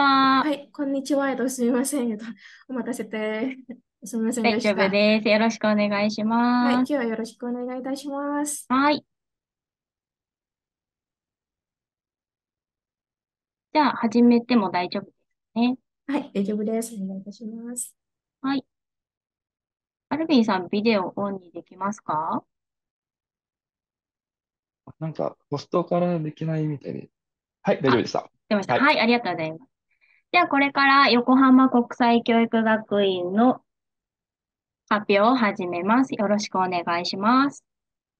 は。はい、こんにちは。すみません。お待たせて、すみません大丈でした。夫です。よろしくお願いしはい、今ます。日はよろしくお願いいたします。はい。じゃあ、始めても大丈夫ですね。はい、大丈夫です。お願いいたします。はい。アルビンさん、ビデオオンにできますか？なんか、ホストからできないみたいで。はい、大丈夫あ、でした。出ました。はい。はい、ありがとうございます。では、これから横浜国際教育学院の発表を始めます。よろしくお願いします。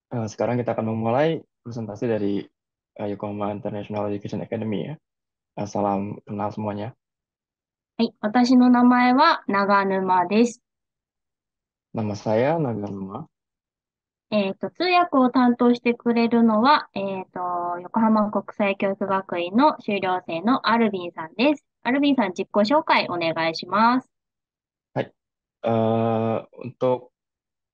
Sekarang kita akan memulai presentasi dari Yokohama International Education Academy ya. Salam kenal semuanya. はい。私の名前は長沼です。Nama saya Nagaruma. 通訳を担当してくれるのは、横浜国際教育学院の修了生のアルビンさんです。アルビンさん、自己紹介お願いします。Hai. Untuk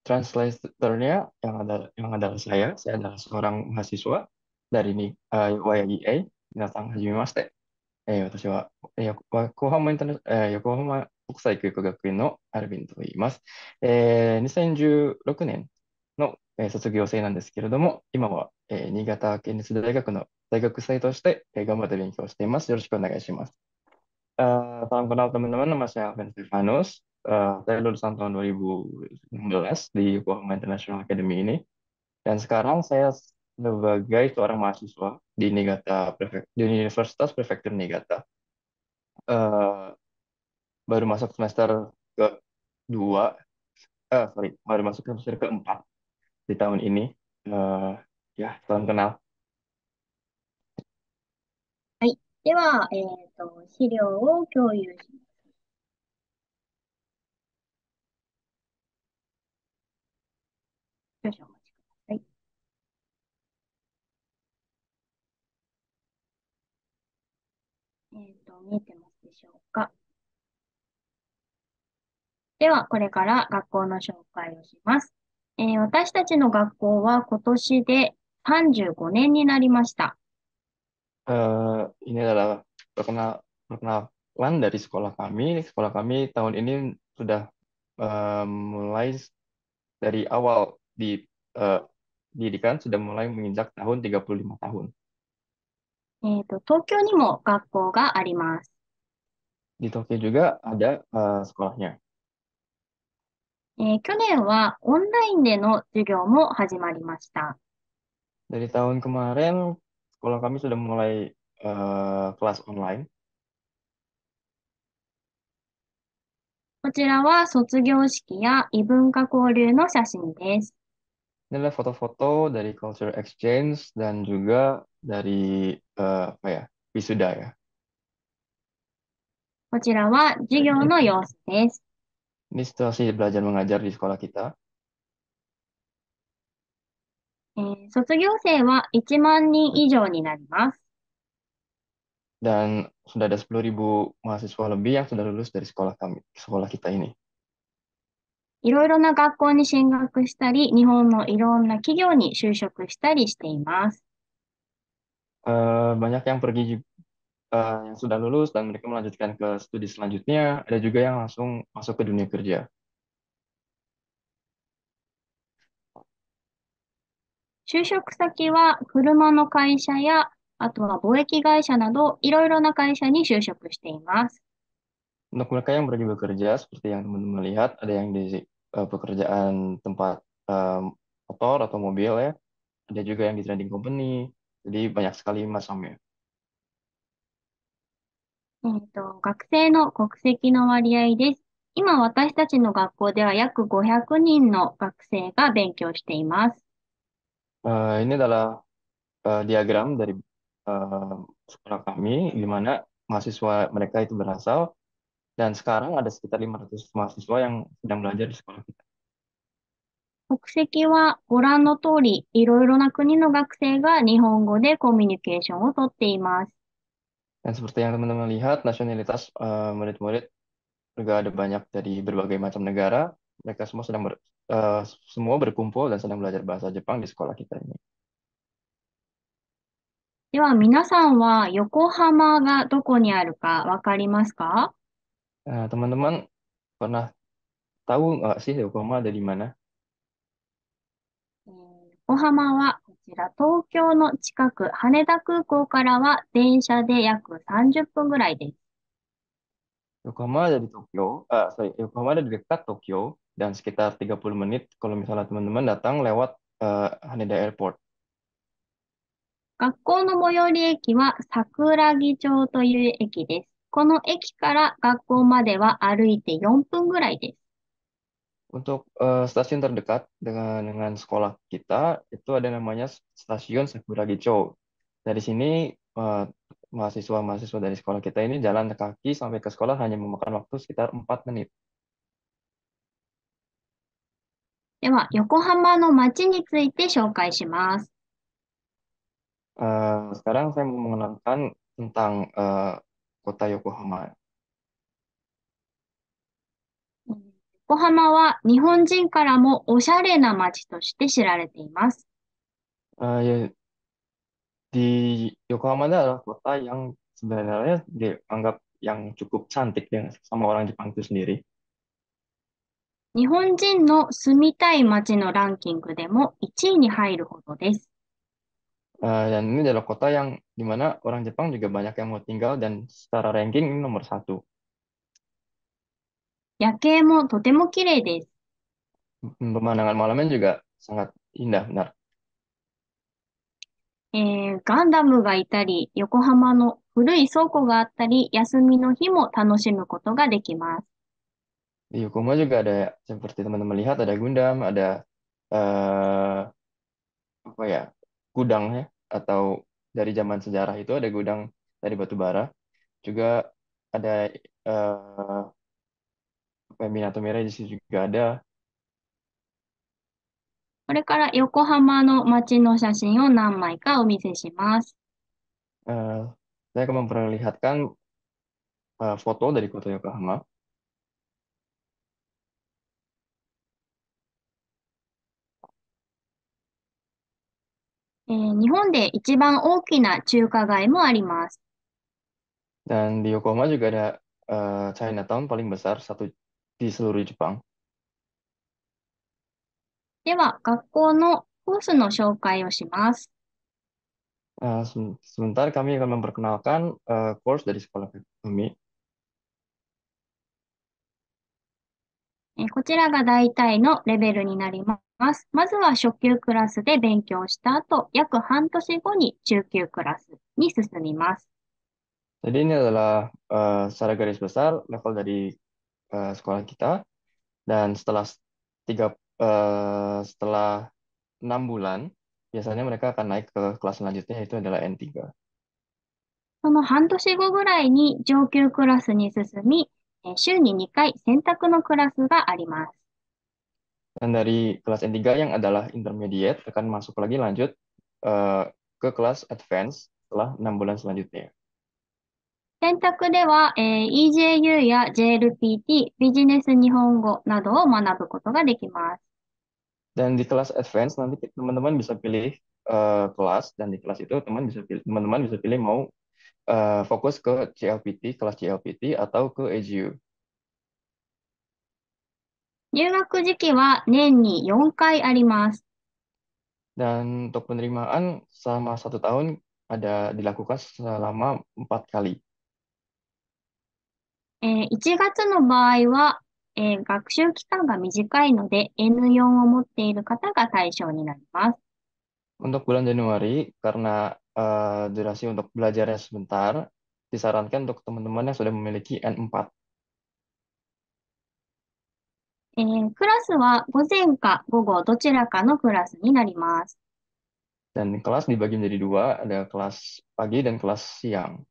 translatornya yang adalah saya adalah seorang mahasiswa dari YIA, Minasang Hajimemashite. 私は横浜国際教育学院のアルビンと言います。2016年の、卒業生なんですけれども、今は、新潟県立大学の大学生として、頑張って勉強しています。よろしくお願いします。Salam kenal teman-teman, nama saya Alvin Stefanus. Saya lulusan tahun 2016 di Yokohama International Academy ini. Dan sekarang saya sebagai seorang mahasiswa di di Universitas Prefektur Niigata. Eh, Baru masuk semester kedua, baru masuk semester keempat di tahun ini. Eh, ya, salam kenal. はい。では、資料を共有します。少々お待ちください。見えてますでしょうか？では、これから学校の紹介をします。私たちの学校は今年で35年になりました。Ini adalah perkenalan dari sekolah kami. Sekolah kami tahun ini sudah mulai dari awal eh, didikan sudah mulai menginjak tahun 35 tahun. 東京にも学校があります。Di Tokyo juga ada sekolahnya. 去年はオンラインでの授業も始まりました。Dari tahun kemarin sekolah kami sudah mulai kelas online. こちらは卒業式や異文化交流の写真です。Ini adalah foto-foto dari culture exchange dan juga dari apa ya, wisuda ya. こちらは授業の様子です。Ini situasi belajar mengajar di sekolah kita. 卒業生は1万人以上になります。Dan sudah ada 10.000 mahasiswa lebih yang sudah lulus dari sekolah kita ini. いろいろな学校に進学したり、日本のいろんな企業に就職したりしています。Banyak yang pergi yang sudah lulus dan mereka melanjutkan ke studi selanjutnya. Ada juga yang langsung masuk ke dunia kerja. 就職先は車の会社や、あとは貿易会社など、いろいろな会社に就職しています。Untuk mereka yang pergi bekerja, seperti yang teman-teman lihat, ada yang di pekerjaan tempat eh, motor atau mobil ya. Ada juga yang di trading company. Jadi banyak sekali macamnya. 学生の国籍の割合です。今私たちの学校では約500人の学生が勉強しています。Ini adalah diagram dari eh, sekolah kami, di mana mahasiswa mereka itu berasal. Dan sekarang ada sekitar 500 mahasiswa yang sedang belajar di sekolah kita. 国籍はご覧の通り、いろいろな国の学生が日本語でコミュニケーションをとっています。Dan seperti yang teman-teman lihat, nasionalitas murid-murid juga ada banyak dari berbagai macam negara. Mereka eh, semua berkumpul dan sedang belajar bahasa Jepang di sekolah kita ini. では、皆さんは横浜がどこにあるかわかりますか？ Teman-teman pernah tahu nggak sih Yokohama ada di mana? 横浜はこちら東京の近く、羽田空港からは電車で約30分ぐらいです。Yokohama ada di Tokyo, Yokohama ada di dekat Tokyo dan sekitar 30 menit kalau misalnya teman-teman datang lewat Haneda Airport. 学校の最寄り駅は桜木町という駅です。この駅から学校までは歩いて4分ぐらいです。Untuk stasiun terdekat dengan sekolah kita itu ada namanya stasiun Sakuragicho. Dari sini mahasiswa-mahasiswa dari sekolah kita ini jalan kaki sampai ke sekolah hanya memakan waktu sekitar 4 menit. では、横浜の街について紹介します。Sekarang saya mau mengenalkan tentang kota Yokohama. 横浜は日本人からもおしゃれな街として知られています。Ya, di Yokohama adalah kota yang sebenarnya dianggap yang cukup cantik ya, sama orang Jepang itu sendiri. 日本人の住みたい街のランキングでも1位に入るほどです。Dan ini adalah kota yang dimana orang Jepang juga banyak yang mau tinggal dan secara ranking ini nomor satu. 夜景もとても綺麗です。Pemandangan malamnya juga sangat indah, benar. ガンダムがいたり、横浜の古い倉庫があったり、休みの日も楽しむことができます。Di Yokohama juga ada seperti teman-teman lihat ada Gundam, ada eh, apa ya gudang ya atau dari zaman sejarah itu ada gudang dari batu bara. Juga ada Minato Mirai di situ juga ada. これから横浜の街の写真を何枚かお見せします。Eh, saya akan memperlihatkan foto dari kota Yokohama. 日本で一番大きな中華街もあります。Dan di Yokohama juga ada Chinatown paling besar satu di seluruh Jepang. では、学校のコースの紹介をします。Sebentar kami akan memperkenalkan course dari sekolah kami. こちらが大体のレベルになります。まずは初級クラスで勉強した後、約半年後に中級クラスに進みます。Jadi ini adalah secara garis besar level dari sekolah kita dan setelah 6 bulan biasanya mereka akan naik ke kelas selanjutnya yaitu adalah N3. その半年後ぐらいに上級クラスに進み、週に2回選択のクラスがあります。Dan dari kelas N3 yang adalah intermediate akan masuk lagi lanjut eh, ke kelas advance setelah 6 bulan selanjutnya. 選択では、EJU や JLPT、ビジネス日本語などを学ぶことができます。Dan di kelas advance nanti teman-teman bisa pilih kelas dan di kelas itu teman-teman bisa pilih mau fokus ke CLPT, kelas CLPT atau ke AGU. 入学時期は年に4回あります。Dan untuk penerimaan selama 1 tahun ada dilakukan selama 4 kali. 1月の場合は、学習期間が短いので N4 を持っている方が対象になります。Untuk bulan Januari, karena durasi untuk belajarnya sebentar, disarankan untuk teman-teman yang sudah memiliki N4. クラスは午前か午後どちらかのクラスになります。Dan kelas dibagi menjadi dua, ada kelas pagi dan kelas siang.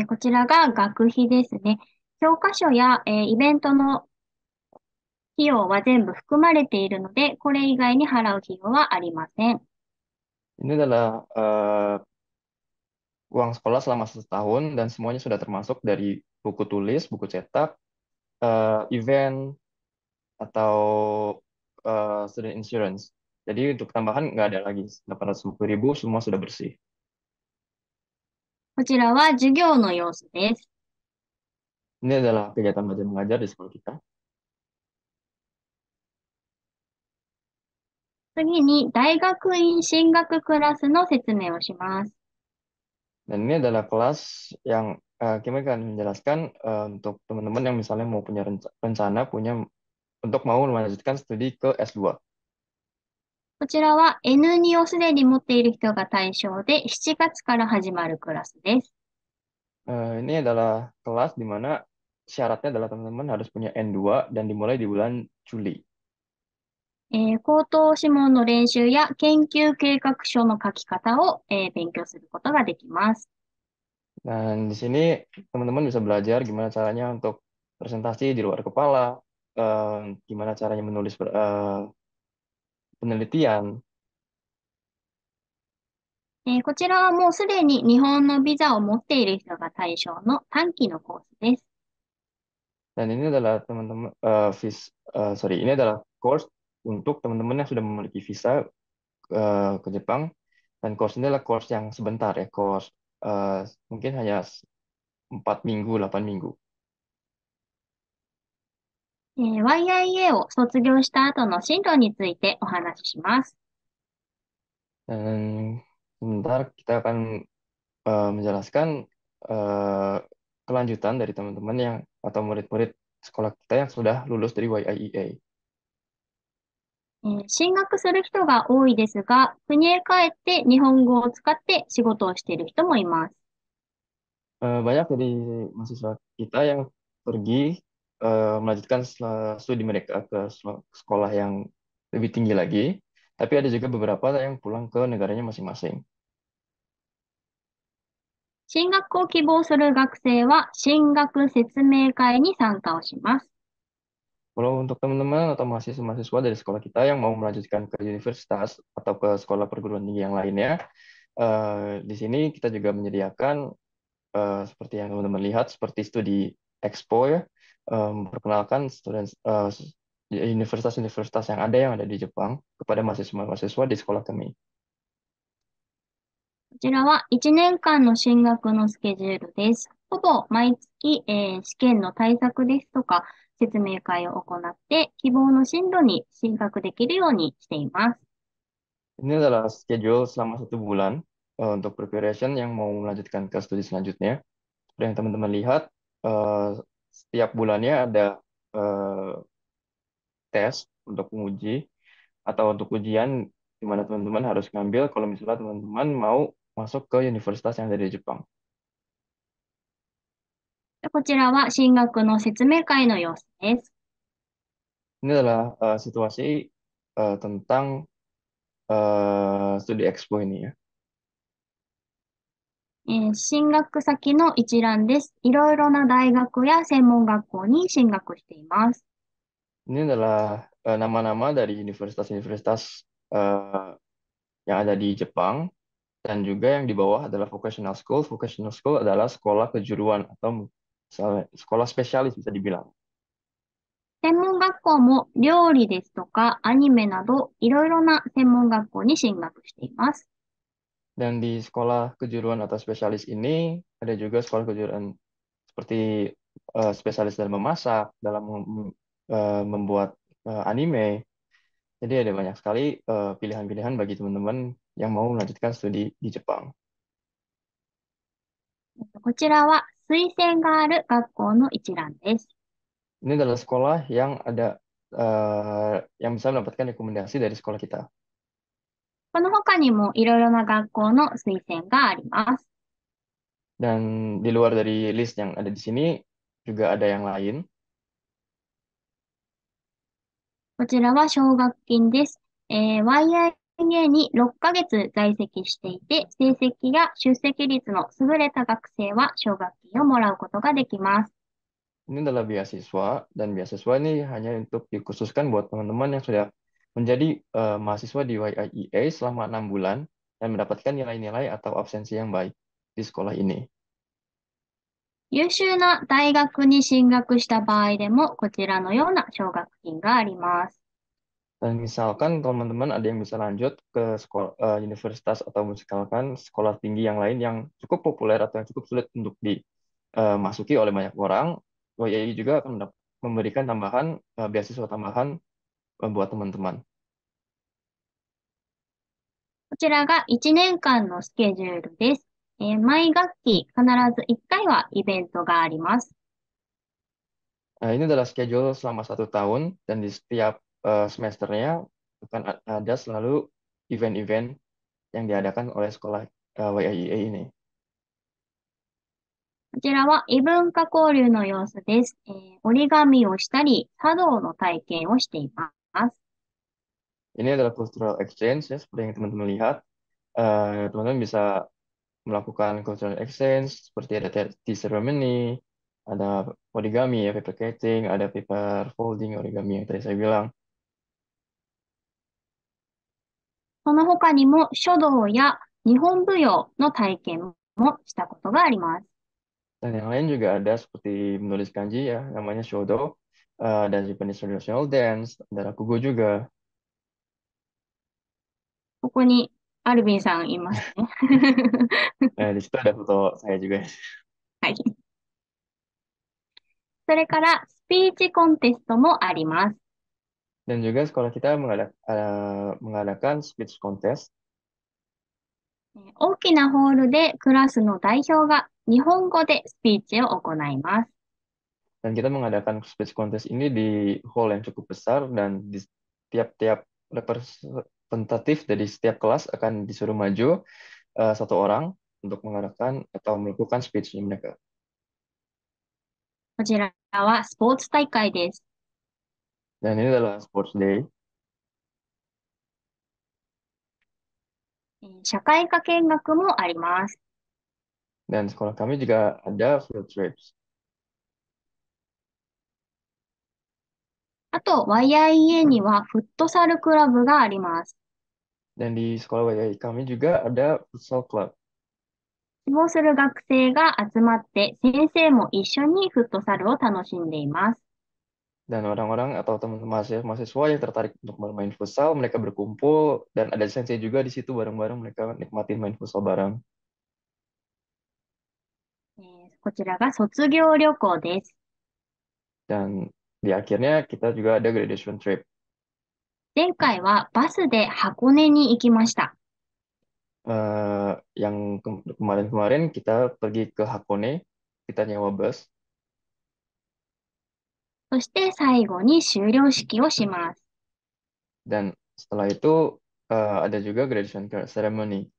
こちらが学費ですね。教科書や、イベントの費用は全部含まれているので、これ以外に払う費用はありません。Ini adalah uang sekolah selama 1 tahun dan semuanya sudah termasuk dari buku tulis, buku cetak, event, atau student insurance. Jadi untuk tambahan nggak ada lagi. 850.000 semua sudah bersih. こちらは授業の様子です。Ini adalah kegiatan belajar mengajar di sekolah kita. 次に、大学院進学クラスの説明をします。Dan ini adalah kelas yang kami akan menjelaskan untuk teman-teman yang misalnya mau punya rencana untuk mau melanjutkan studi ke S2. こちらは N2 をすでに持っている人が対象で、7月から始まるクラスです。Ini adalah kelas di mana syaratnya adalah teman-teman harus punya N2 dan dimulai di bulan Juli. 口頭諮問の練習や研究計画書の書き方を、勉強することができます。Dan di sini teman-teman bisa belajar gimana caranya untuk presentasi di luar kepala, gimana caranya menulis penelitian. こちらはもうすでに日本のビザを持っている人が対象の短期のコースです。Dan ini adalah teman-teman sorry, ini adalah course untuk teman-teman yang sudah memiliki visa ke Jepang. Dan course ini adalah course yang sebentar ya, course mungkin hanya 4 minggu, 8 minggu. YIA を卒業した後の進路についてお話しします。Dan sebentar kita akan menjelaskan eh, kelanjutan dari teman-teman yang atau murid-murid sekolah kita yang sudah lulus dari YIEA. 進学する人が多いですが、国へ帰って日本語を使って仕事をしている人もいます。Banyak dari mahasiswa kita yang pergi melanjutkan studi mereka ke sekolah yang lebih tinggi lagi, tapi ada juga beberapa yang pulang ke negaranya masing-masing. 進学を希望する学生は進学説明会に参加をします。Kalau untuk teman-teman atau mahasiswa-mahasiswa dari sekolah kita yang mau melanjutkan ke universitas atau ke sekolah perguruan tinggi yang lainnya, di sini kita juga menyediakan seperti yang teman-teman lihat, seperti studi expo ya, memperkenalkan universitas-universitas yang ada di Jepang kepada mahasiswa-mahasiswa di sekolah kami. こちらは1年間の進学のスケジュールです。ほぼ毎月、試験の対策ですとか説明会を行って希望の進路に進学できるようにしています。Ini adalah schedule selama 1 bulan untuk preparation yang mau melanjutkan ke studi selanjutnya. Seperti yang teman-teman lihat, setiap bulannya ada eh, tes untuk menguji atau untuk ujian di mana teman-teman harus ngambil kalau misalnya teman-teman mau masuk ke universitas yang ada di Jepang. こちらは進学の説明会の様子です。Ini adalah situasi tentang studi expo ini ya. 進学先の一覧です。いろいろな大学や専門学校に進学しています。Ini adalah nama-nama dari universitas-universitas yang ada di Jepang dan juga yang di bawah adalah vocational school. Vocational school adalah sekolah kejuruan atau misalnya sekolah spesialis bisa dibilang. 専門学校も料理ですとかアニメなどいろいろな専門学校に進学しています。Dan di sekolah kejuruan atau spesialis ini ada juga sekolah kejuruan seperti spesialis dalam memasak, dalam membuat anime. Jadi ada banyak sekali pilihan-pilihan bagi teman-teman yang mau melanjutkan studi di Jepang. こちらは推薦がある学校の一覧です。Ini adalah sekolah yang ada yang bisa mendapatkan rekomendasi dari sekolah kita. この他にもいろいろな学校の推薦があります。Dan di luar dari list yang ada di sini juga ada yang lain. こちらは奨学金です。YIA に6ヶ月在籍していて、成績や出席率の優れた学生は奨学金をもらうことができます。Ini adalah beasiswa dan beasiswa ini hanya untuk dikhususkan buat teman-teman yang sudah menjadi mahasiswa di YIEA selama 6 bulan dan mendapatkan nilai-nilai atau absensi yang baik di sekolah ini. 優秀な大学に進学した場合でも、こちらのような奨学金があります。Dan misalkan teman-teman ada yang bisa lanjut ke sekolah universitas atau misalkan sekolah tinggi yang lain yang cukup populer atau yang cukup sulit untuk dimasuki oleh banyak orang, WII juga akan memberikan tambahan beasiswa tambahan buat teman-teman. こちらが1年間のスケジュールです。毎学期必ず1回はイベントがあります。Nah, ini adalah schedule selama 1 tahun dan di setiap semesternya akan ada selalu event-event yang diadakan oleh sekolah WIA ini. こちらは異文化交流の様子です。折り紙をしたり、茶道の体験をしています。Ini adalah cultural exchange ya, seperti yang teman-teman lihat. Teman-teman bisa melakukan cultural exchange seperti ada tea ceremony, ada origami ya, paper cutting, ada paper folding origami yang tadi saya bilang. その他にも書道や日本舞踊の体験もしたことがあります。Dan yang lain juga ada seperti menulis kanji ya, namanya shodo, dan Japanese traditional dance, ada rakugo juga. ここにアルビンさんいますね。Di situ ada foto saya juga. はい。それからスピーチコンテストもあります。Dan juga sekolah kita mengadakan speech contest. 大きなホールでクラスの代表が日本語でスピーチを行います。Dan kita mengadakan speech contest ini di hall yang cukup besar dan di tiap-tiap representatif dari setiap kelas akan disuruh maju satu orang untuk mengadakan atau melakukan speech mereka. こちらはスポーツ大会です。Dan ini adalah sports day. 社会科見学もあります。Dan sekolah kami juga ada field trips. あと、YIA にはフットサルクラブがあります。Dan di sekolah WII kami juga ada futsal club. 希望する学生が集まって、先生も一緒にフットサルを楽しんでいます。Dan orang-orang atau teman-teman mahasiswa yang tertarik untuk bermain futsal, mereka berkumpul dan ada sensei juga di situ bareng-bareng mereka nikmatin main futsal bareng. こちらが卒業旅行です。Dan di akhirnya kita juga ada graduation trip. 前回はバスで箱根に行きました。Yang kemarin-kemarin kita pergi ke Hakone, kita nyewa bus. そして最後に修了式をします。Dan setelah itu ada juga graduation ceremony.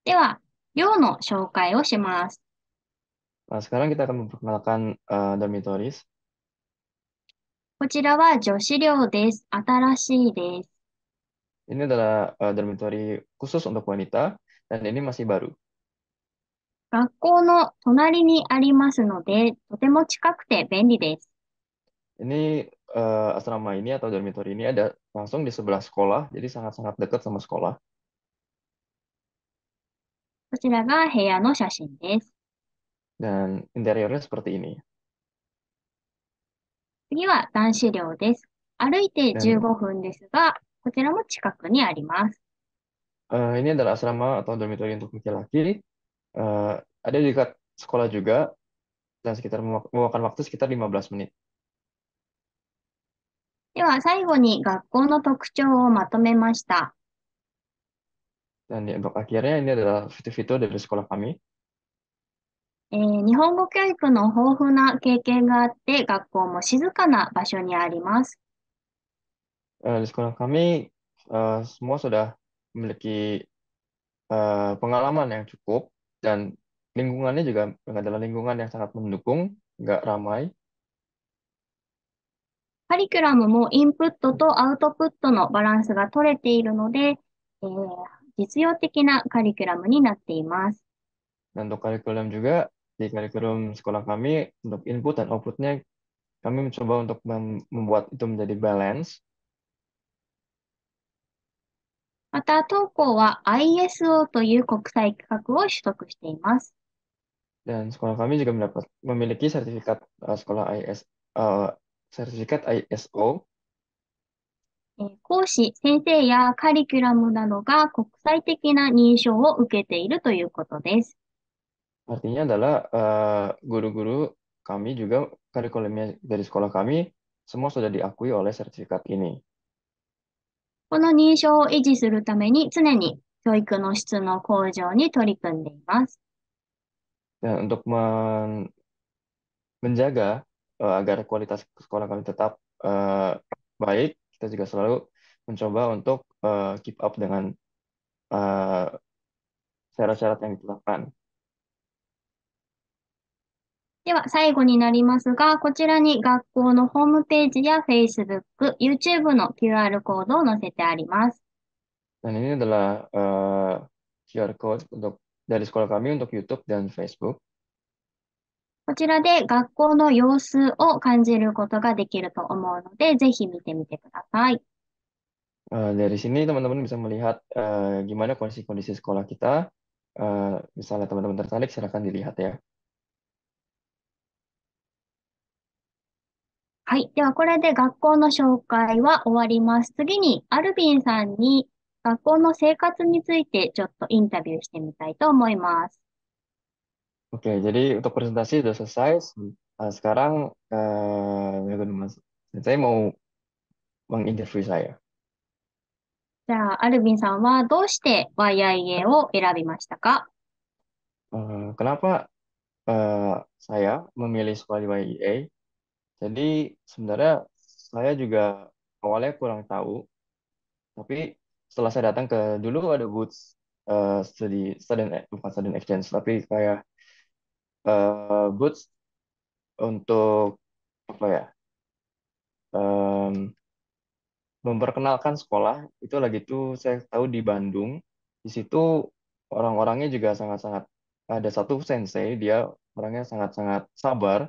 では、寮の紹介をします。Nah, sekarang kita akan memperkenalkan dormitories. こちらは女子寮です。新しいです。Ini adalah dormitory khusus untuk wanita dan ini masih baru. 学校の隣にありますので、とても近くて便利です。Ini asrama ini atau dormitory ini ada langsung di sebelah sekolah, jadi sangat-sangat dekat sama sekolah. こちらが部屋の写真です。Dan interiornya seperti ini. 次は男子寮です。歩いて Dan 15分ですが、こちらも近くにあります。ini adalah asrama atau dormitory untuk laki-laki. Ada di dekat sekolah juga dan sekitar memakan waktu sekitar 15 menit. では最後に学校の特徴をまとめました。Dan untuk akhirnya ini adalah fitur-fitur dari sekolah kami. 日本語教育の豊富な経験があって、学校も静かな場所にあります。Di sekolah kami semua sudah memiliki pengalaman yang cukup dan lingkungannya juga adalah lingkungan yang sangat mendukung, nggak ramai. カリキュラムもインプットとアウトプットのバランスが取れているので、実用的なカリキュラムになっています。Dan untuk kurikulum juga, di kurikulum sekolah kami, untuk input dan outputnya, kami mencoba untuk membuat itu menjadi balance. また、当校は ISO という国際規格を取得しています。Dan sekolah kami juga memiliki sertifikat sekolah sertifikat ISO. 講師、先生やカリキュラムなどが国際的な認証を受けているということです。Artinya adalah guru-guru kami juga kurikulumnya dari sekolah kami semua sudah diakui oleh sertifikat ini. この認証を維持するために常に教育の質の向上に取り組んでいます。Dan untuk menjaga agar kualitas sekolah kami tetap baik, kita juga selalu mencoba untuk keep up dengan eh, syarat-syarat yang ditetapkan. では、最後になりますが、こちらに学校のホームページや Facebook、YouTube の QR コードを載せてあります。Dan ini adalah QR code dari sekolah kami untuk YouTube dan Facebook. こちらで学校の様子を感じることができると思うので、ぜひ見てみてください。Dari sini teman-teman bisa melihat gimana kondisi-kondisi sekolah kita. Misalnya teman-teman tertarik, silakan dilihat ya. はい。では、これで学校の紹介は終わります。次に、アルビンさんに学校の生活についてちょっとインタビューしてみたいと思います。Oke, jadi untuk presentasi sudah selesai. Sekarang saya mau menginterview saya. じゃあ、アルビンさんはどうして YIA を選びましたか？ Kenapa saya memilih sekolah di YIA? Jadi sebenarnya saya juga awalnya kurang tahu, tapi setelah saya datang dulu ada booth bukan student exchange, tapi kayak booth untuk apa ya, em, memperkenalkan sekolah itu lagi tuh saya tahu di Bandung. Di situ orang-orangnya juga sangat-sangat, ada satu sensei, dia orangnya sangat-sangat sabar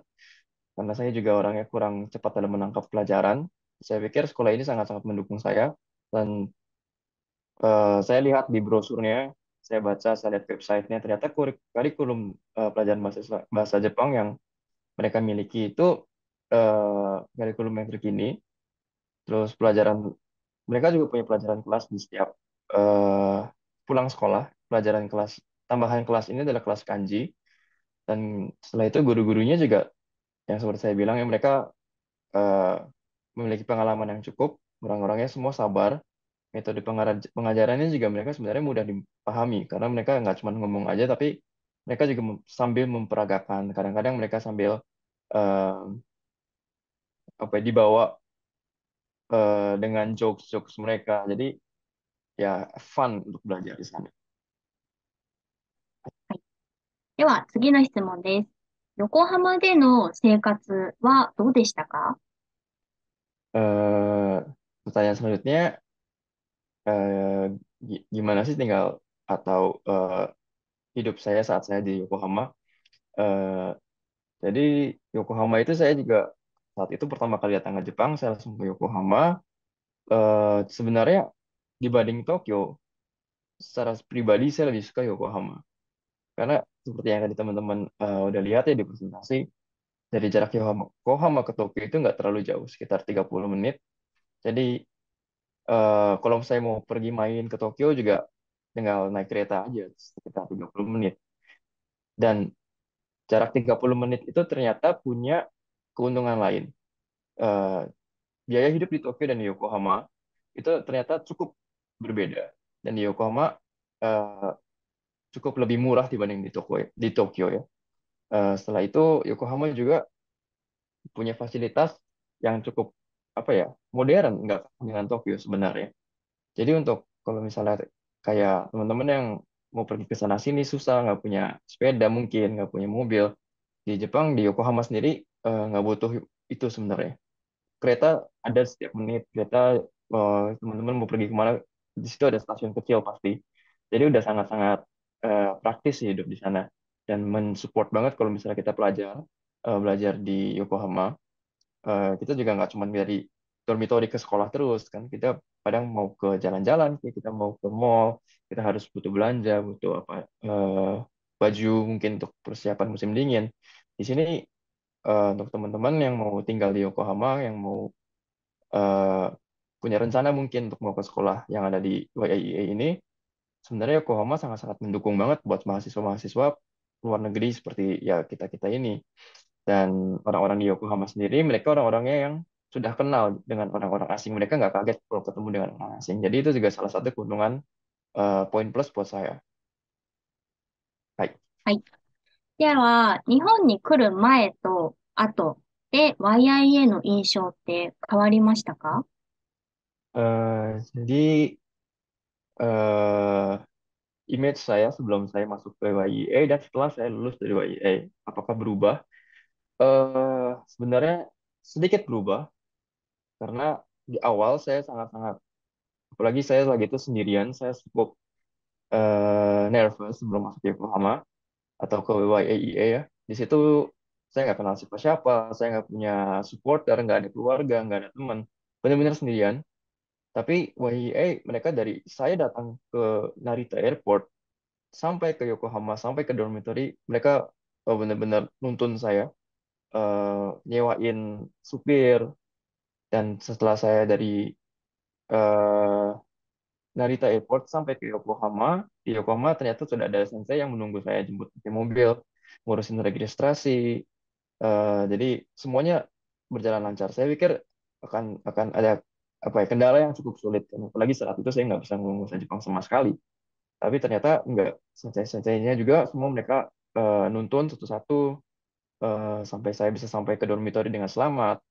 karena saya juga orangnya kurang cepat dalam menangkap pelajaran. Saya pikir sekolah ini sangat-sangat mendukung saya dan saya lihat di brosurnya, saya baca, saya lihat websitenya, ternyata kurikulum pelajaran bahasa Jepang yang mereka miliki itu kurikulum yang terkini. Terus mereka juga punya pelajaran kelas di setiap eh, pulang sekolah. Pelajaran kelas tambahan kelas ini adalah kelas kanji. Dan setelah itu guru-gurunya juga yang seperti saya bilang ya mereka eh, memiliki pengalaman yang cukup. Orang-orangnya semua sabar. Metode pengajarannya juga mereka sebenarnya mudah dipahami karena mereka nggak cuma ngomong aja tapi mereka juga sambil memperagakan. Kadang-kadang mereka sambil eh, apa ya, dibawa dengan jokes-jokes mereka. Jadi ya fun untuk belajar di sana. はい。では、次の質問です。横浜での生活はどうでしたか？ eh Pertanyaan selanjutnya, eh, gimana sih tinggal atau hidup saya saat saya di Yokohama? Eh, jadi Yokohama itu saya juga saat itu pertama kali datang ke Jepang, saya langsung ke Yokohama. Sebenarnya dibanding Tokyo, secara pribadi saya lebih suka Yokohama karena seperti yang tadi teman-teman udah lihat ya di presentasi, dari jarak Yokohama ke Tokyo itu nggak terlalu jauh, sekitar 30 menit. Jadi kalau saya mau pergi main ke Tokyo juga tinggal naik kereta aja sekitar 30 menit. Dan jarak 30 menit itu ternyata punya keuntungan lain. Eh, Biaya hidup di Tokyo dan di Yokohama itu ternyata cukup berbeda. Dan di Yokohama eh, cukup lebih murah dibanding di Tokyo ya. Setelah itu Yokohama juga punya fasilitas yang cukup apa ya, modern, nggak sama dengan Tokyo sebenarnya. Jadi untuk kalau misalnya kayak teman-teman yang mau pergi ke sana sini susah, nggak punya sepeda mungkin, nggak punya mobil. Di Jepang, di Yokohama sendiri nggak butuh itu sebenarnya. Kereta ada setiap menit, teman-teman mau pergi kemana, di situ ada stasiun kecil pasti. Jadi udah sangat-sangat praktis sih hidup di sana. Dan mensupport banget kalau misalnya kita belajar di Yokohama. Kita juga nggak cuma dari dormitory ke sekolah terus kan. Kita kadang mau ke jalan-jalan, kita mau ke mall, kita harus butuh belanja, butuh apa baju mungkin untuk persiapan musim dingin. Di sini untuk teman-teman yang mau tinggal di Yokohama, yang mau eh, punya rencana mungkin untuk mau ke sekolah yang ada di YIA ini, sebenarnya Yokohama sangat-sangat mendukung banget buat mahasiswa-mahasiswa luar negeri seperti ya kita-kita ini. Dan orang-orang di Yokohama sendiri, mereka orang-orangnya yang sudah kenal dengan orang-orang asing. Mereka nggak kaget kalau ketemu dengan orang asing. Jadi itu juga salah satu keuntungan poin plus buat saya. Baik.はい。では、日本に来る前と後で YIA の印象って変わりましたか？ Jadi eh, image saya sebelum saya masuk ke YIA dan setelah saya lulus dari YIA, apakah berubah? Sebenarnya sedikit berubah karena di awal saya sangat-sangat, apalagi saya lagi itu sendirian, saya cukup nervous sebelum masuk ke Yokohama atau ke YIA ya. Di situ saya nggak kenal siapa-siapa, saya nggak punya supporter, nggak ada keluarga, nggak ada teman, benar-benar sendirian. Tapi YIA mereka dari saya datang ke Narita Airport sampai ke Yokohama, sampai ke dormitory, mereka benar-benar nuntun saya, nyewain supir, dan setelah saya dari eh, Narita Airport sampai ke Yokohama, di Yokohama ternyata sudah ada sensei yang menunggu saya jemput pakai mobil, ngurusin registrasi. Jadi semuanya berjalan lancar. Saya pikir akan ada apa ya kendala yang cukup sulit, kan. Apalagi saat itu saya nggak bisa ngomong bahasa Jepang sama sekali. Tapi ternyata enggak, sensei-senseinya juga semua mereka nuntun satu-satu sampai saya bisa sampai ke dormitory dengan selamat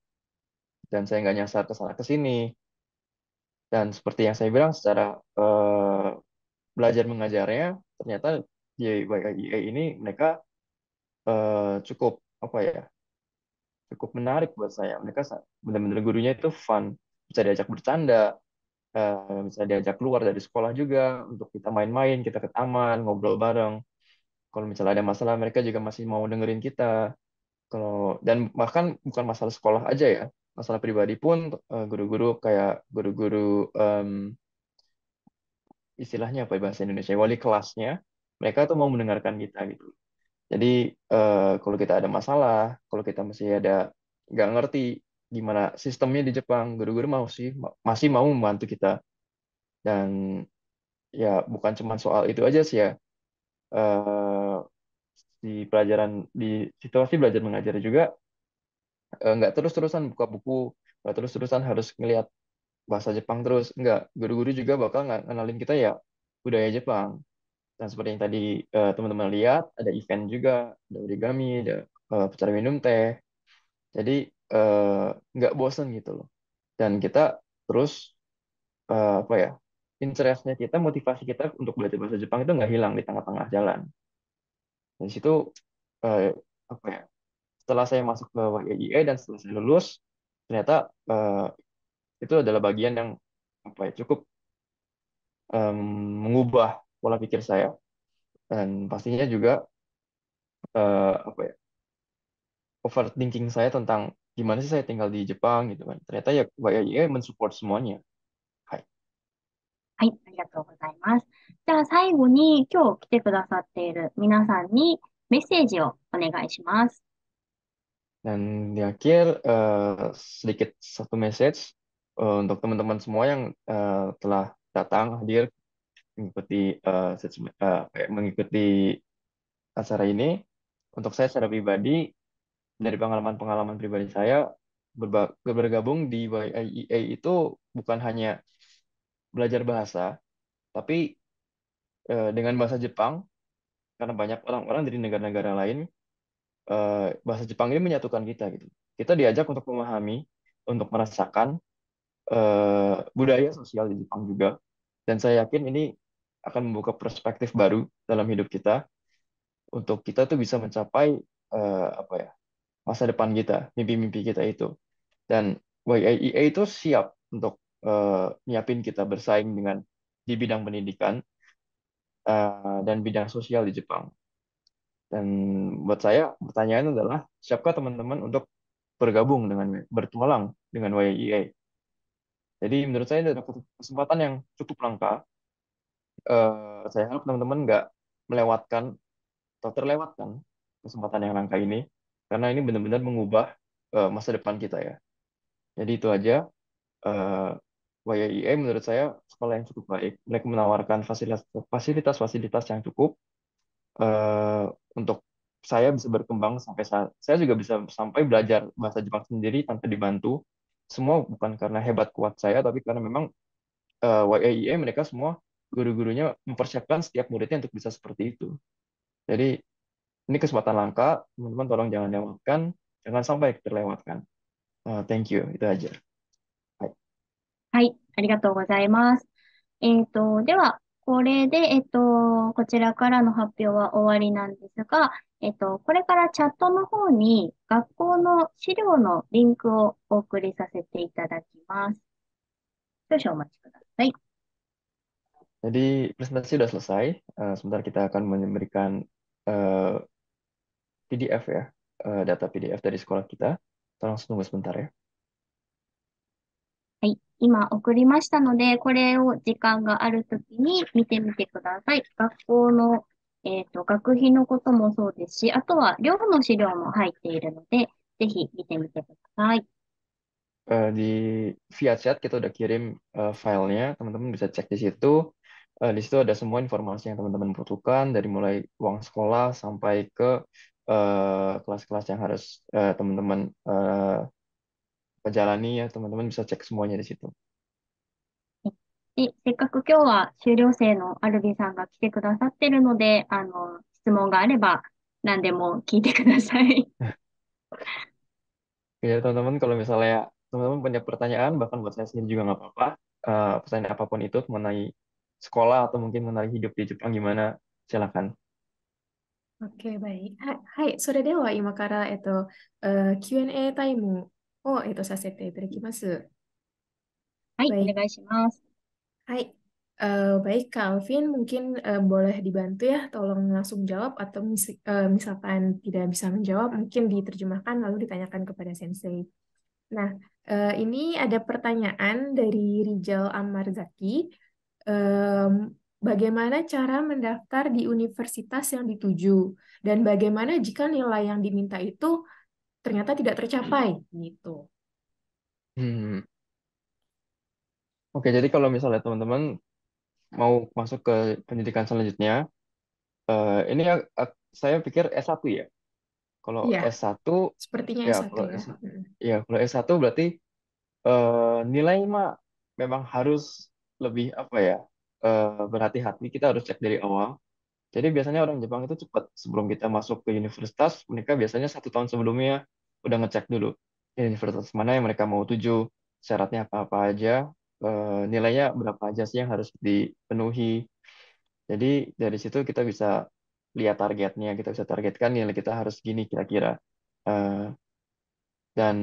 dan saya nggak nyasar ke sana ke sini. Dan seperti yang saya bilang secara belajar mengajarnya ternyata di YIA ini mereka cukup apa ya cukup menarik buat saya. Mereka benar-benar gurunya itu fun, bisa diajak bercanda, bisa diajak keluar dari sekolah juga untuk kita main-main, kita ke taman, ngobrol bareng. Kalau misalnya ada masalah, mereka juga masih mau dengerin kita. Dan bahkan bukan masalah sekolah aja ya, masalah pribadi pun guru-guru kayak guru-guru istilahnya apa ya bahasa Indonesia, wali kelasnya, mereka tuh mau mendengarkan kita gitu. Jadi kalau kita ada masalah, kalau kita masih ada nggak ngerti gimana sistemnya di Jepang, guru-guru mau sih masih mau membantu kita. Dan ya bukan cuma soal itu aja sih ya. Eh, di pelajaran di situasi belajar mengajar juga nggak terus-terusan buka buku, nggak terus-terusan harus ngelihat bahasa Jepang terus. Nggak, guru-guru juga bakal ngenalin kita ya budaya Jepang. Dan seperti yang tadi teman-teman lihat, ada event juga, ada origami, ada acara minum teh. Jadi eh, nggak bosan gitu loh. Dan kita terus apa ya, interestnya kita, motivasi kita untuk belajar bahasa Jepang itu nggak hilang di tengah-tengah jalan. Dari situ eh, apa ya, setelah saya masuk ke YIA dan setelah saya lulus, ternyata itu adalah bagian yang apa ya, cukup em, mengubah pola pikir saya dan pastinya juga apa ya, overthinking saya tentang gimana sih saya tinggal di Jepang gitu kan. Ternyata ya YIA mensupport semuanya. Hai. はい、ありがとうございます。じゃあ最後に今日来てくださっている皆さんにメッセージをお願いします。Dan di akhir sedikit satu message untuk teman-teman semua yang telah datang hadir mengikuti apa ya, mengikuti acara ini. Untuk saya secara pribadi, dari pengalaman-pengalaman pribadi saya, bergabung di YIA itu bukan hanya belajar bahasa, tapi dengan bahasa Jepang, karena banyak orang-orang dari negara-negara lain, bahasa Jepang ini menyatukan kita gitu. Kita diajak untuk memahami, untuk merasakan budaya sosial di Jepang juga. Dan saya yakin ini akan membuka perspektif baru dalam hidup kita, untuk kita tuh bisa mencapai apa ya masa depan kita, mimpi-mimpi kita itu. Dan YIEA itu siap untuk nyiapin kita bersaing dengan di bidang pendidikan dan bidang sosial di Jepang. Dan buat saya pertanyaan adalah, siapkah teman-teman untuk bergabung dengan bertualang dengan YIEA? Jadi menurut saya ini adalah kesempatan yang cukup langka. Saya harap teman-teman nggak melewatkan atau terlewatkan kesempatan yang langka ini, karena ini benar-benar mengubah masa depan kita ya. Jadi itu aja. eh, YIA menurut saya sekolah yang cukup baik. Mereka menawarkan fasilitas-fasilitas yang cukup eh, untuk saya bisa berkembang sampai saya juga bisa sampai belajar bahasa Jepang sendiri tanpa dibantu. Semua bukan karena hebat kuat saya, tapi karena memang YIA mereka semua guru-gurunya mempersiapkan setiap muridnya untuk bisa seperti itu. Jadi ini kesempatan langka, teman-teman tolong jangan lewatkan, jangan sampai terlewatkan. Thank you, itu aja. Hai.はい、ありがとうございます。では、これで、こちらからの発表は終わりなんですが、これからチャットの方に学校の資料のリンクをお送りさせていただきます。少々お待ちください。Jadi presentasi sudah selesai. Sebentar kita akan memberikan eh, PDF ya, data PDF dari sekolah kita. Tolong tunggu sebentar ya. はい。今送りましたので、これを時間があるときに見てみてください。学校の、学費のこともそうですし、あとは寮の資料も入っているので、ぜひ見てみてください。Di via chat kita udah kirim filenya, teman-teman bisa cek di situ. Di situ ada semua informasi yang teman-teman butuhkan, dari mulai uang sekolah sampai ke kelas-kelas yang harus teman-teman jalani ya, teman-teman bisa cek semuanya di situ. で、せっかく今日は修了生のアルビさんが来てくださってるので、質問があれば何でも聞いてください。Ya, teman-teman, kalau misalnya teman-teman punya pertanyaan, bahkan buat saya sendiri juga nggak apa-apa, pertanyaan apapun itu mengenai sekolah atau mungkin mengenai hidup di Jepang gimana, silakan. OK、バイ。はい、はい、それでは今から、Q&A タイムを、させていただきます。はい、お Baik, 願いします。hai. Baik, Kak Alvin, mungkin boleh dibantu ya, tolong langsung jawab atau misalkan tidak bisa menjawab, mungkin diterjemahkan lalu ditanyakan kepada Sensei. Nah, ini ada pertanyaan dari Rijal Amarzaki. Em, Bagaimana cara mendaftar di universitas yang dituju? Dan bagaimana jika nilai yang diminta itu ternyata tidak tercapai? Gitu. Hmm. Oke, jadi kalau misalnya teman-teman mau masuk ke pendidikan selanjutnya, ini saya pikir S1 ya. Kalau Iya, S1, sepertinya ya S1 kalau ya. S1, ya kalau S1 berarti nilai mah memang harus lebih apa ya, berhati-hati. Kita harus cek dari awal. Jadi biasanya orang Jepang itu cepat sebelum kita masuk ke universitas, mereka biasanya 1 tahun sebelumnya udah ngecek dulu universitas mana yang mereka mau tuju, syaratnya apa-apa aja, nilainya berapa aja sih yang harus dipenuhi. Jadi dari situ kita bisa lihat targetnya, kita bisa targetkan nilai kita harus gini kira-kira. Eh, dan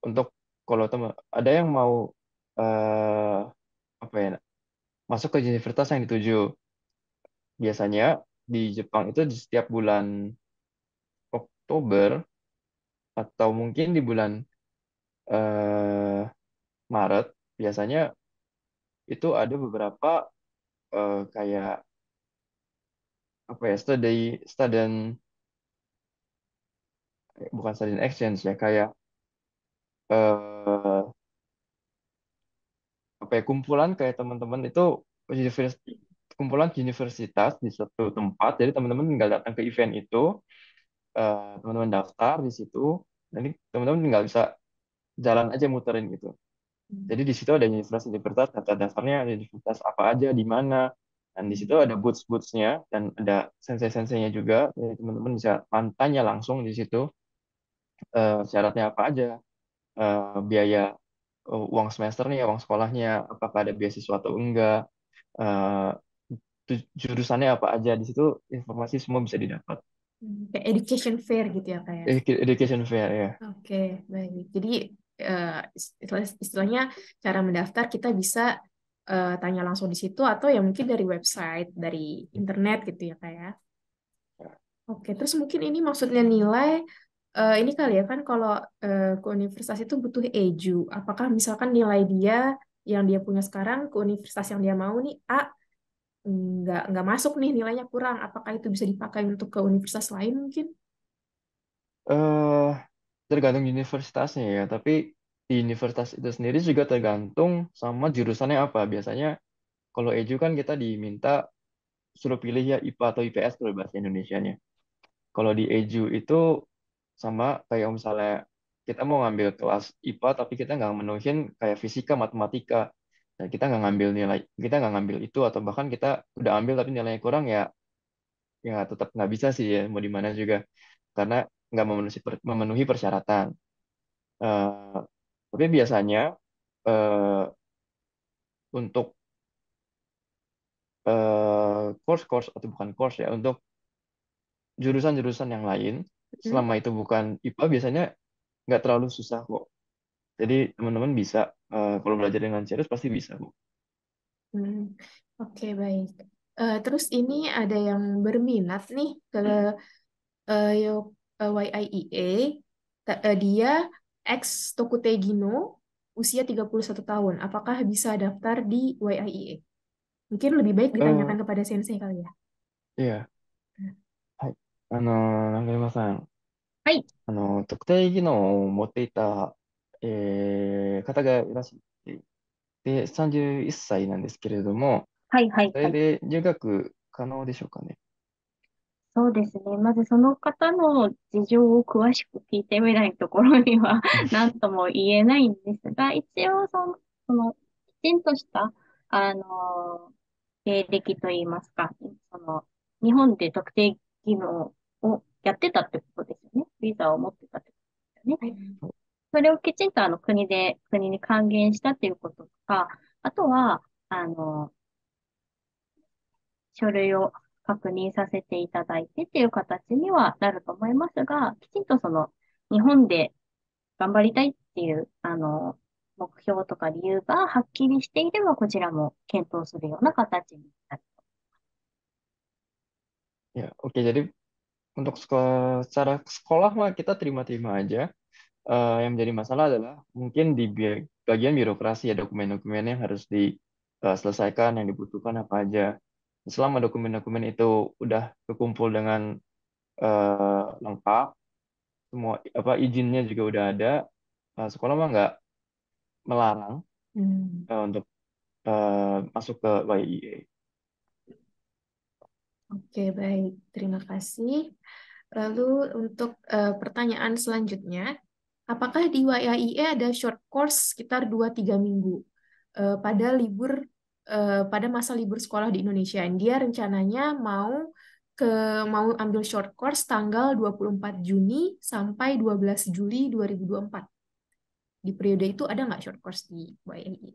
untuk kalau teman ada yang mau eh, apa ya masuk ke universitas yang dituju, biasanya di Jepang itu di setiap bulan Oktober atau mungkin di bulan eh, Maret biasanya itu ada beberapa kayak apa ya student bukan student exchange ya kayak eh, apa ya kumpulan kayak teman-teman itu kumpulan universitas di suatu tempat, jadi teman-teman tinggal datang ke event itu, teman-teman daftar di situ, nanti teman-teman tinggal bisa jalan aja muterin gitu. Jadi di situ ada universitas-universitas, data dasarnya ada universitas apa aja di mana, dan di situ ada booths-boothsnya dan ada sensei-senseinya juga. Jadi teman-teman bisa tanya langsung di situ syaratnya apa aja, biaya uang semesternya, uang sekolahnya, apakah ada beasiswa atau enggak, eh, jurusannya apa aja. Di situ informasi semua bisa didapat. Kayak education fair gitu ya, Kak ya. Education fair ya. Oke, baik. Jadi istilahnya cara mendaftar kita bisa tanya langsung di situ atau ya mungkin dari website, dari internet gitu ya, Kak ya. Oke, terus mungkin ini maksudnya nilai Ini kali ya kan kalau ke universitas itu butuh EJU. Apakah misalkan nilai dia yang dia punya sekarang ke universitas yang dia mau nih A nggak masuk nih nilainya kurang. Apakah itu bisa dipakai untuk ke universitas lain mungkin? eh Tergantung universitasnya ya, tapi di universitas itu sendiri juga tergantung sama jurusannya apa. Biasanya kalau edu kan kita diminta suruh pilih ya IPA atau IPS kalau bahasa Indonesianya. Kalau di edu itu sama kayak misalnya kita mau ngambil kelas IPA tapi kita nggak menuhin kayak fisika, matematika. Nah, kita nggak ngambil itu atau bahkan kita udah ambil tapi nilainya kurang ya, ya tetap nggak bisa sih ya mau di mana juga karena nggak memenuhi persyaratan. Eh, tapi biasanya eh, untuk course-course atau bukan course ya, untuk jurusan-jurusan yang lain, Hmm? selama itu bukan IPA biasanya nggak terlalu susah kok. Jadi teman-teman bisa kalau belajar dengan serius pasti bisa kok. Hmm. Oke, baik. Terus ini ada yang berminat nih ke YIEA. Dia ex Tokutegi no usia 31 tahun. Apakah bisa daftar di YIEA? Mungkin lebih baik Eh, ditanyakan kepada sensei kali ya. iya,はい。中山さん、はい。特定技能を持っていた、方がいらっしゃって、で、31歳なんですけれども、はい、はい、それはい。で入学可能でしょうかね。そうですね。まずその方の事情を詳しく聞いてみないところには何とも言えないんですが、一応その、きちんとした、あの、経歴といいますか、その、日本で特定技能をやってたってことですよね。ビザを持ってたってことですよね。はい。それをきちんと国に還元したっていうこととか、あとは、書類を確認させていただいてっていう形にはなると思いますが、きちんとその、日本で頑張りたいっていう、目標とか理由がはっきりしていれば、こちらも検討するような形になる。Ya, oke. Jadi untuk secara sekolah mah kita terima-terima aja. Yang menjadi masalah adalah mungkin di bagian birokrasi ya, dokumen-dokumen yang harus diselesaikan, yang dibutuhkan apa aja. Selama dokumen-dokumen itu udah kekumpul dengan lengkap, semua apa izinnya juga udah ada, sekolah mah nggak melarang Hmm. untuk masuk ke YIA. Oke, baik. Terima kasih. Lalu untuk pertanyaan selanjutnya, apakah di YIE ada short course sekitar 2-3 minggu pada pada masa libur sekolah di Indonesia? Dia rencananya ke mau ambil short course tanggal 24 Juni sampai 12 Juli 2024. Di periode itu ada nggak short course di YIE?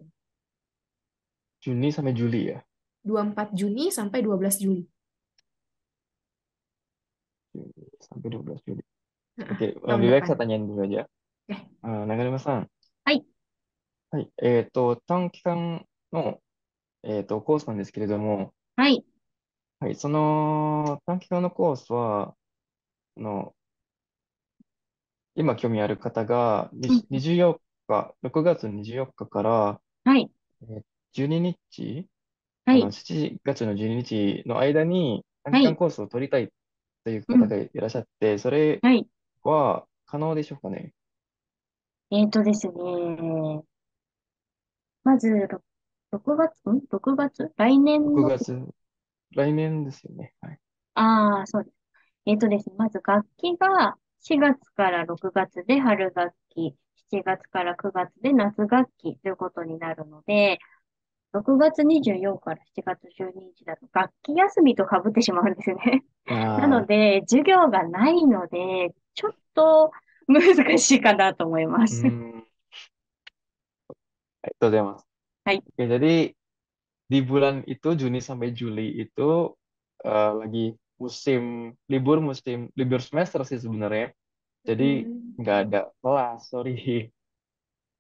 Juni sampai Juli ya. 24 Juni sampai 12 Juli. Juni sampai 12 Juli. Heeh, Oke, tahun lebih baik depan. saya tanyain dulu aja. Oke. Nagarima-san, はい。はい、短期間の、コースなんですけれども、はい。はい、その短期間のコースは、あの、今興味ある方がうん。24日、6月24日かからはい。えー12日、はい。7月の12日の間に短はい。期間コースを取りたいといううん。方がいらっしゃって、それはい。は可能でしょうかね。ですね。まず、6月、6月来年6の、月、来年ですよね。はい。ああ、そうです。ですね。まず楽器が4月から6月で春学期、7月から9月で夏学期ということになるので、6月24から7月12日だと楽器休みと被ってしまうんですよね。なのああ、で、授業がないので、ちょっと難しいかなと思いまうーす。ん、ありがとうございます。はい。Oke, jadi di bulan itu Juni sampai Juli itu lagi musim libur semester sih sebenarnya. Jadi Hmm. nggak ada kelas, sorry.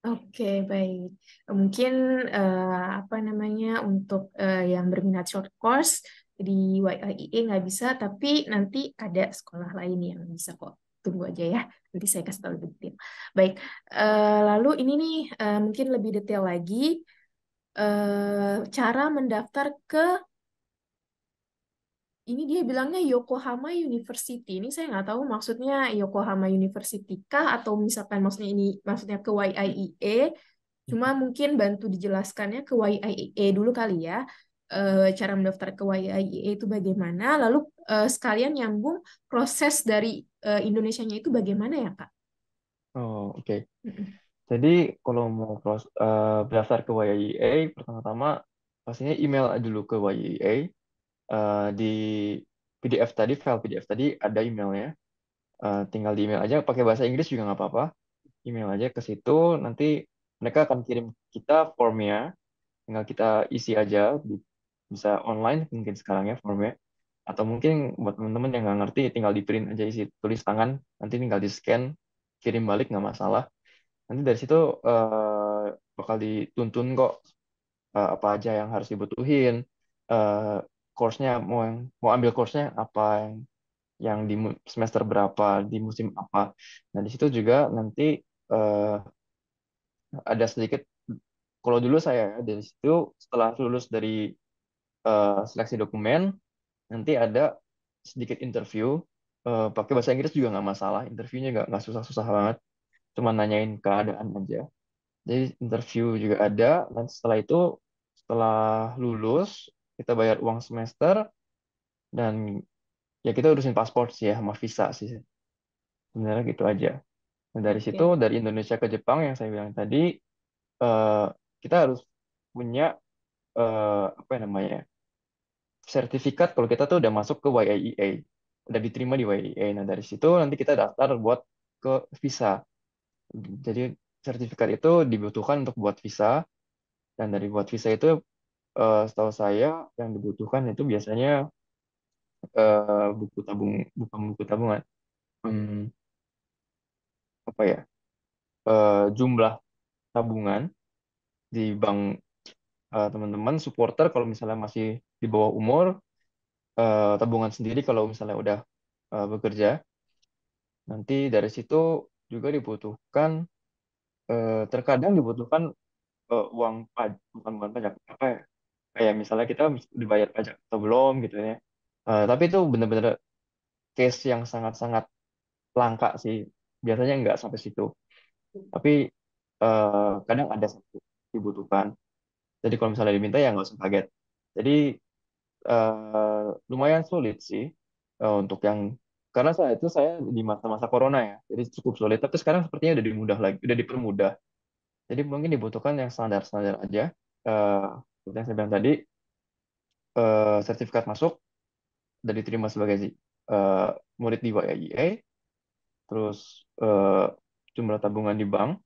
Oke, baik. Mungkin apa namanya untuk yang berminat short course di YIE nggak bisa, tapi nanti ada sekolah lain yang bisa kok. tunggu aja ya. Nanti saya kasih tahu lebih detail. Baik, lalu ini nih mungkin lebih detail lagi cara mendaftar ke ini dia bilangnya Yokohama University. Ini saya nggak tahu maksudnya Yokohama University kah atau misalkan maksudnya ini maksudnya ke YIEA. Cuma mungkin bantu dijelaskannya ke YIEA dulu kali ya. Cara mendaftar ke YIEA itu bagaimana? Lalu sekalian nyambung proses dari Indonesianya itu bagaimana ya, Kak? Oh, oke. Mm-mm. Jadi kalau mau daftar ke YIA, pertama-tama pastinya email dulu ke YIA. Di PDF tadi, file PDF tadi ada emailnya. Tinggal di email aja, pakai bahasa Inggris juga nggak apa-apa. Email aja ke situ, nanti mereka akan kirim kita formnya. Tinggal kita isi aja, bisa online mungkin sekarang ya formnya. Atau mungkin buat teman-teman yang nggak ngerti, tinggal di print aja isi tulis tangan, nanti tinggal di scan, kirim balik nggak masalah. Nanti dari situ bakal dituntun kok apa aja yang harus dibutuhin, eh, course-nya mau ambil course-nya apa yang di semester berapa, di musim apa. Nah, di situ juga nanti eh, ada sedikit, kalau dulu saya dari situ setelah lulus dari seleksi dokumen, nanti ada sedikit interview, pakai bahasa Inggris juga nggak masalah, interviewnya nggak susah-susah banget, cuma nanyain keadaan aja. Jadi interview juga ada, dan setelah itu, setelah lulus, kita bayar uang semester, dan ya kita urusin paspor sih ya, sama visa sih. Sebenarnya gitu aja. Nah, dari situ, Oke. dari Indonesia ke Jepang yang saya bilang tadi, eh, kita harus punya, apa ya namanya, ya, sertifikat kalau kita tuh udah masuk ke YIEA, udah diterima di YIEA. Nah, dari situ nanti kita daftar buat ke visa. Jadi sertifikat itu dibutuhkan untuk buat visa, dan dari buat visa itu, setahu saya yang dibutuhkan itu biasanya buku tabung, bukan buku tabungan, hmm, apa ya, jumlah tabungan di bank, teman-teman supporter kalau misalnya masih di bawah umur, tabungan sendiri kalau misalnya udah bekerja. Nanti dari situ juga dibutuhkan, terkadang dibutuhkan uang pajak, bukan pajak, apa ya, kayak misalnya kita dibayar pajak atau belum gitu ya. Tapi itu benar-benar case yang sangat-sangat langka sih. Biasanya nggak sampai situ. Tapi kadang ada satu dibutuhkan. Jadi kalau misalnya diminta ya nggak usah kaget. Jadi lumayan sulit sih, untuk yang, karena saya di masa-masa corona ya, jadi cukup sulit. Tapi sekarang sepertinya udah dimudah lagi, udah dipermudah. Jadi mungkin dibutuhkan yang standar-standar aja. Eh, Seperti yang saya bilang tadi, sertifikat masuk dan diterima sebagai eh, murid di YIA, terus jumlah tabungan di bank,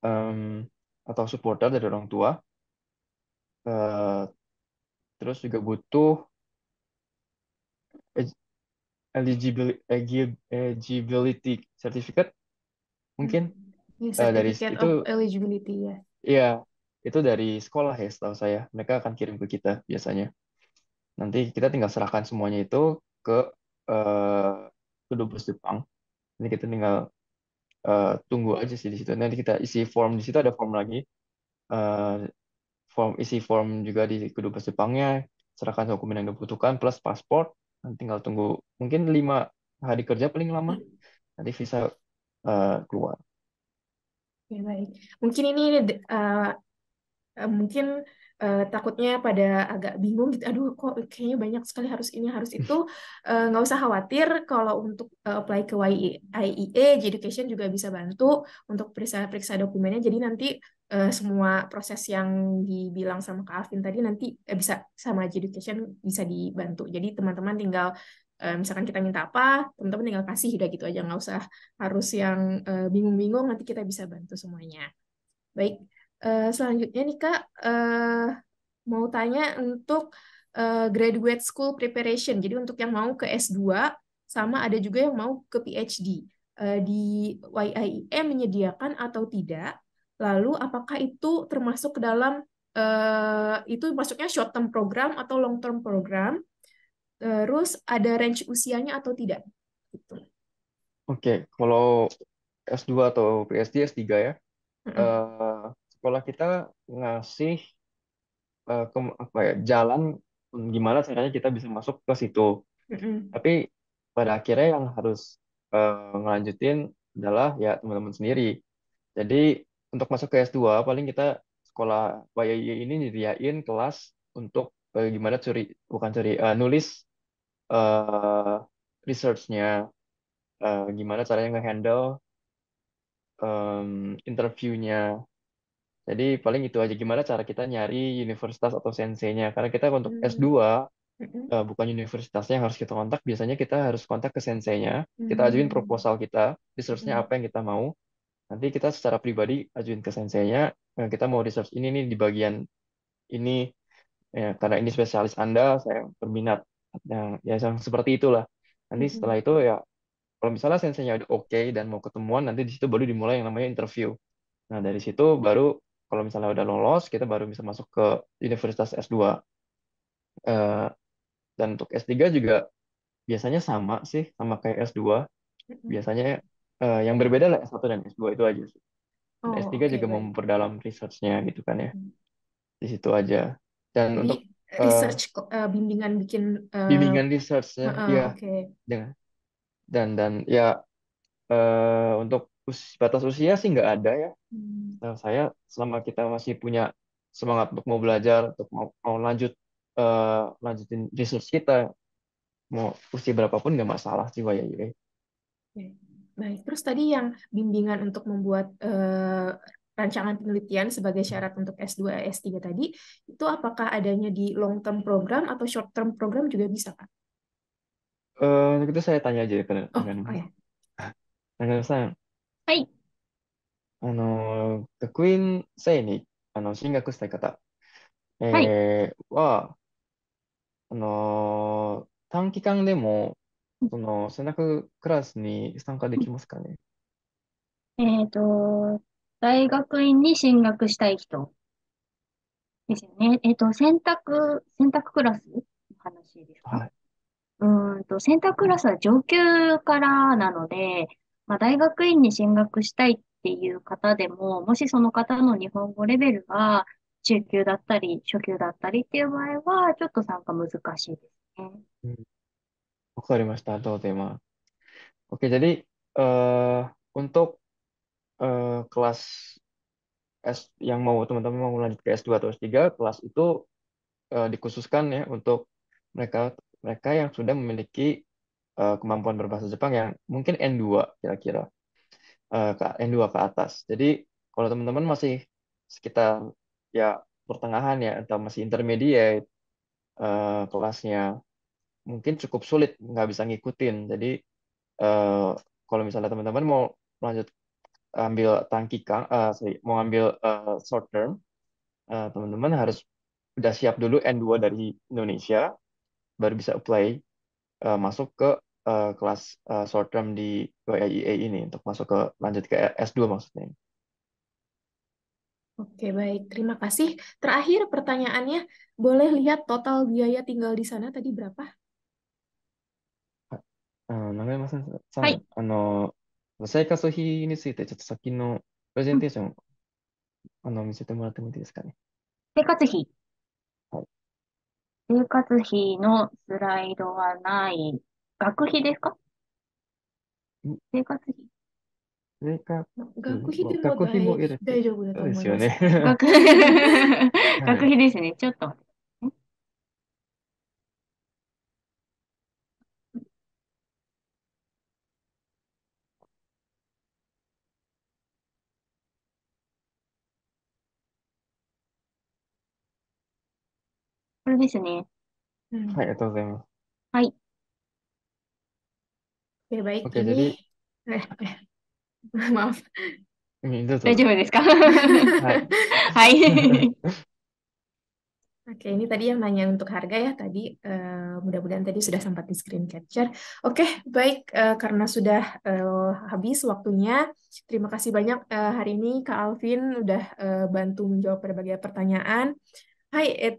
em, atau supporter dari orang tua. Eh, Terus juga butuh eligibility certificate Hmm. mungkin, Ya, dari Certificate itu of Eligibility ya. ya, itu dari sekolah ya setahu saya, mereka akan kirim ke kita biasanya. Nanti kita tinggal serahkan semuanya itu ke eh, kedubes Jepang. Nanti kita tinggal tunggu aja sih di situ. Nanti kita isi form, di situ ada form lagi. Eh, isi form juga di kedubes Jepangnya, serahkan dokumen yang dibutuhkan plus paspor. Nanti tinggal tunggu mungkin 5 hari kerja paling lama, nanti visa keluar. Oke, baik. Mungkin ini mungkin takutnya pada agak bingung gitu. Aduh, kok kayaknya banyak sekali harus ini harus itu. Nggak usah khawatir kalau untuk apply ke YIEA, Education juga bisa bantu untuk periksa-periksa dokumennya. Jadi nanti semua proses yang dibilang sama Kak Alvin tadi nanti bisa sama Education bisa dibantu. Jadi teman-teman tinggal misalkan kita minta apa, teman-teman tinggal kasih udah gitu aja. Nggak usah harus yang bingung-bingung. Nanti kita bisa bantu semuanya. Baik. Selanjutnya nih Kak, mau tanya untuk graduate school preparation. Jadi untuk yang mau ke S2, sama ada juga yang mau ke PhD. Di YIEA menyediakan atau tidak? Lalu apakah itu termasuk ke dalam, itu masuknya short term program atau long term program? Terus ada range usianya atau tidak? Gitu. Oke, kalau S2 atau PhD, S3 ya, Mm-mm. eh, sekolah kita ngasih apa ya, jalan gimana caranya kita bisa masuk ke situ. Mm-mm. Tapi pada akhirnya yang harus ngelanjutin adalah ya teman-teman sendiri. Jadi untuk masuk ke S2 paling kita sekolah YII ini nyediain kelas untuk gimana bukan nulis eh research-nya, gimana caranya ngehandle interviewnya. Jadi paling itu aja gimana cara kita nyari universitas atau senseinya. Karena kita untuk Mm. S2 Mm-mm. bukan universitasnya yang harus kita kontak, biasanya kita harus kontak ke senseinya. Kita ajuin Mm. proposal kita, research-nya Mm-mm. apa yang kita mau. Nanti kita secara pribadi ajuin ke senseinya, kita mau research ini nih di bagian ini, ya, karena ini spesialis Anda, saya berminat. Yang seperti itulah. Nanti setelah Mm-mm. itu ya, kalau misalnya senseinya udah oke dan mau ketemuan, nanti di situ baru dimulai yang namanya interview. Nah, dari situ baru kalau misalnya udah lolos, kita baru bisa masuk ke Universitas S2. Eh, dan untuk S3 juga biasanya sama sih, sama kayak S2. Mm-mm. Biasanya yang berbeda lah S1 dan S2 itu aja sih. Dan Oh, S3 oke, juga mau baik. memperdalam research-nya gitu kan ya. Mm. Di situ aja. Dan Jadi untuk eh, research bimbingan bikin bimbingan research-nya, ya, oke. dengan dan ya untuk batas usia sih nggak ada ya. Hmm. Nah, saya selama kita masih punya semangat untuk mau belajar, untuk mau lanjutin research kita, mau usia berapapun nggak masalah sih ya. Oke. Baik, terus tadi yang bimbingan untuk membuat rancangan penelitian sebagai syarat untuk S2, S3 tadi, itu apakah adanya di long term program atau short term program juga bisa, Kak? Untuk itu saya tanya aja ke Oh, dengan oh ya. dengan saya, はい。学院生に進学したい方、はい。は、短期間でも、その、選択クラスに参加できますかね。えっと、大学院に進学したい人ですよね。選択クラスの話ですか？はい。選択クラスは上級からなので、まあ、大学院に進学したいっていう方でも、もしその方の日本語レベルが中級だったり、初級だったりっていう場合は、ちょっと参加難しいですね。うん、わかりました。どうぞ、まあ。Oke, jadi untuk kelas yang mau teman-teman mau lanjut ke S2 atau S3, kelas itu dikhususkan ya untuk mereka mereka yang sudah memiliki kemampuan berbahasa Jepang yang mungkin N2 kira-kira. Ke N2 ke atas. Jadi kalau teman-teman masih sekitar ya pertengahan ya atau masih intermediate kelasnya mungkin cukup sulit nggak bisa ngikutin. Jadi eh, kalau misalnya teman-teman mau lanjut ambil mau ambil short term, teman-teman harus udah siap dulu N2 dari Indonesia baru bisa apply masuk ke kelas short term di WIA ini untuk masuk ke lanjut ke S2 maksudnya. Oke, baik. Terima kasih. Terakhir pertanyaannya, boleh lihat total biaya tinggal di sana tadi berapa? 長山さん、はい。生活費についてちょっと先のプレゼうん。ンテーション、見せてもらってもいいですかね。生活費。はい。生活費のスライドはない。学費ですか？ん生活費。生活学費でも学費も入れて、大丈夫だそうと思います。ですよね。はい。学はい。費ですね。ちょっと待ってね。これですね。Hmm. はい、ありがとうございます。はい。Oke, baik. Oke, Ini, jadi maaf. どうぞどうぞ。大丈夫ですか？ はい。はい。Oke, ini tadi yang nanya untuk harga ya tadi. Mudah-mudahan tadi sudah sempat di screen capture. Oke, baik. Karena sudah habis waktunya, terima kasih banyak hari ini Kak Alvin udah bantu menjawab berbagai pertanyaan. はい、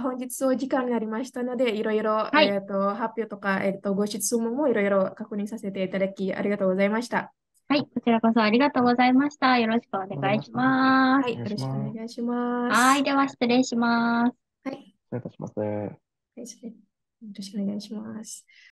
本日お時間になりましたので、いろいろ、はい。発表とか、ご質問もいろいろ確認させていただき、ありがとうございました。はい。こちらこそありがとうございました。よろしくおありがとうござい願いしました。ます。はい、お願いよろしくおします。願いしまはい。す。では、失礼します。はい、失礼いたします。よろしくお願いします。